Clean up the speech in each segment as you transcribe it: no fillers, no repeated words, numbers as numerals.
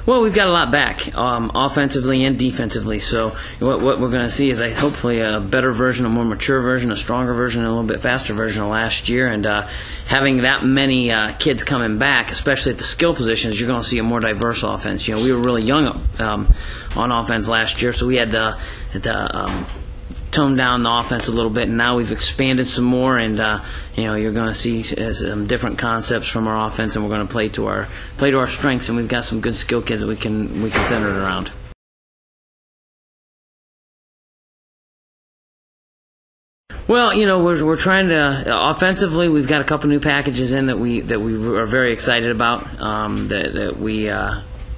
Well, we've got a lot back, offensively and defensively. So what we're going to see is hopefully a better version, a more mature version, a stronger version, and a little bit faster version of last year. And having that many kids coming back, especially at the skill positions, you're going to see a more diverse offense. You know, we were really young on offense last year, so we had to tone down the offense a little bit, and now we've expanded some more, and you're going to see some different concepts from our offense, and we're going to play to our strengths, and we've got some good skill kids that we can center it around. Well, we're trying to offensively. We've got a couple new packages in that we are very excited about. That we.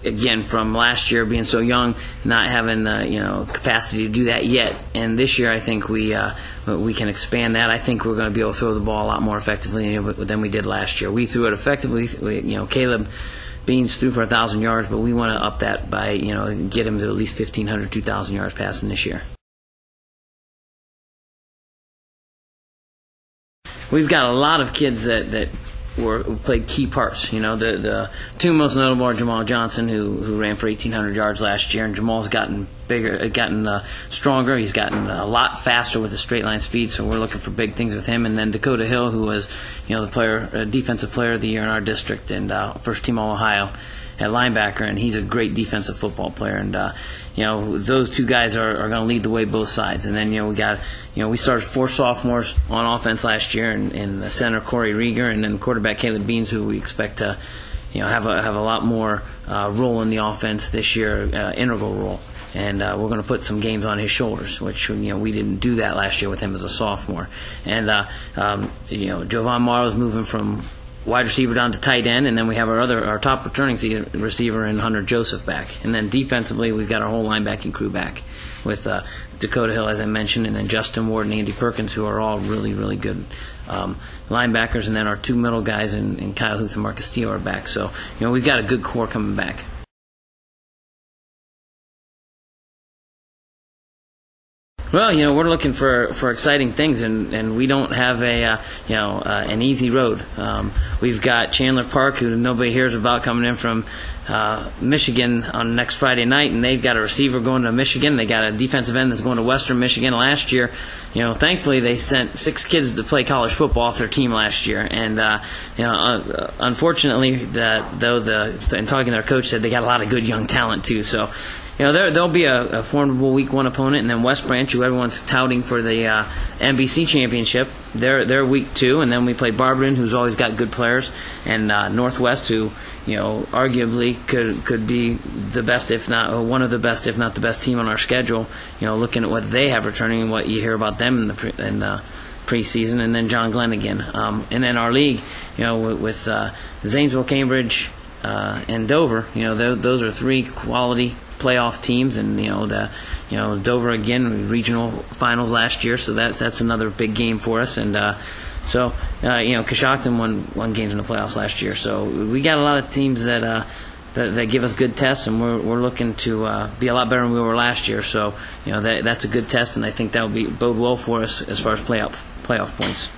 Again, from last year being so young, not having the capacity to do that yet, and this year I think we can expand that. I think we're going to be able to throw the ball a lot more effectively than we did last year. We threw it effectively. Caleb Beans threw for 1,000 yards, but we want to up that by get him to at least 1,500, 2,000 yards passing this year. We've got a lot of kids that played key parts. The two most notable are Jamal Johnson, who ran for 1,800 yards last year, and Jamal's gotten bigger, stronger. He's gotten a lot faster with his straight line speed, so we're looking for big things with him. And then Dakota Hill, who was the defensive player of the year in our district and first team All-Ohio at linebacker, and he's a great defensive football player. And those two guys are going to lead the way both sides. And then we started 4 sophomores on offense last year, in the center Corey Rieger, and then quarterback Caleb Beans, who we expect to have a lot more role in the offense this year, integral role. And we're going to put some games on his shoulders, which we didn't do that last year with him as a sophomore. And Jovan Morrow's moving from wide receiver down to tight end, and then we have our top returning receiver in Hunter Joseph back. And then defensively, we've got our whole linebacking crew back with Dakota Hill, as I mentioned, and then Justin Ward and Andy Perkins, who are all really, really good linebackers. And then our 2 middle guys in Kyle Huth and Marcus Steele are back. So we've got a good core coming back. Well, we're looking for exciting things, and we don't have an easy road. We've got Chandler Park, who nobody hears about, coming in from Michigan on next Friday night, and they've got a receiver going to Michigan. They got a defensive end that's going to Western Michigan. Last year, thankfully they sent 6 kids to play college football off their team last year, and unfortunately, in talking to their coach, said they got a lot of good young talent too. So. There'll be a formidable Week 1 opponent, and then West Branch, who everyone's touting for the NBC championship, they're Week 2, and then we play Barberton, who's always got good players, and Northwest, who arguably could be the best, if not one of the best, if not the best team on our schedule. Looking at what they have returning and what you hear about them in the preseason, and then John Glenn again, and then our league, with Zanesville, Cambridge, and Dover. Those are 3 quality playoff teams, and Dover again, regional finals last year, so that's another big game for us. And Coshocton won games in the playoffs last year, so we got a lot of teams that give us good tests, and we're looking to be a lot better than we were last year. So that's a good test, and I think that will bode well for us as far as playoff points.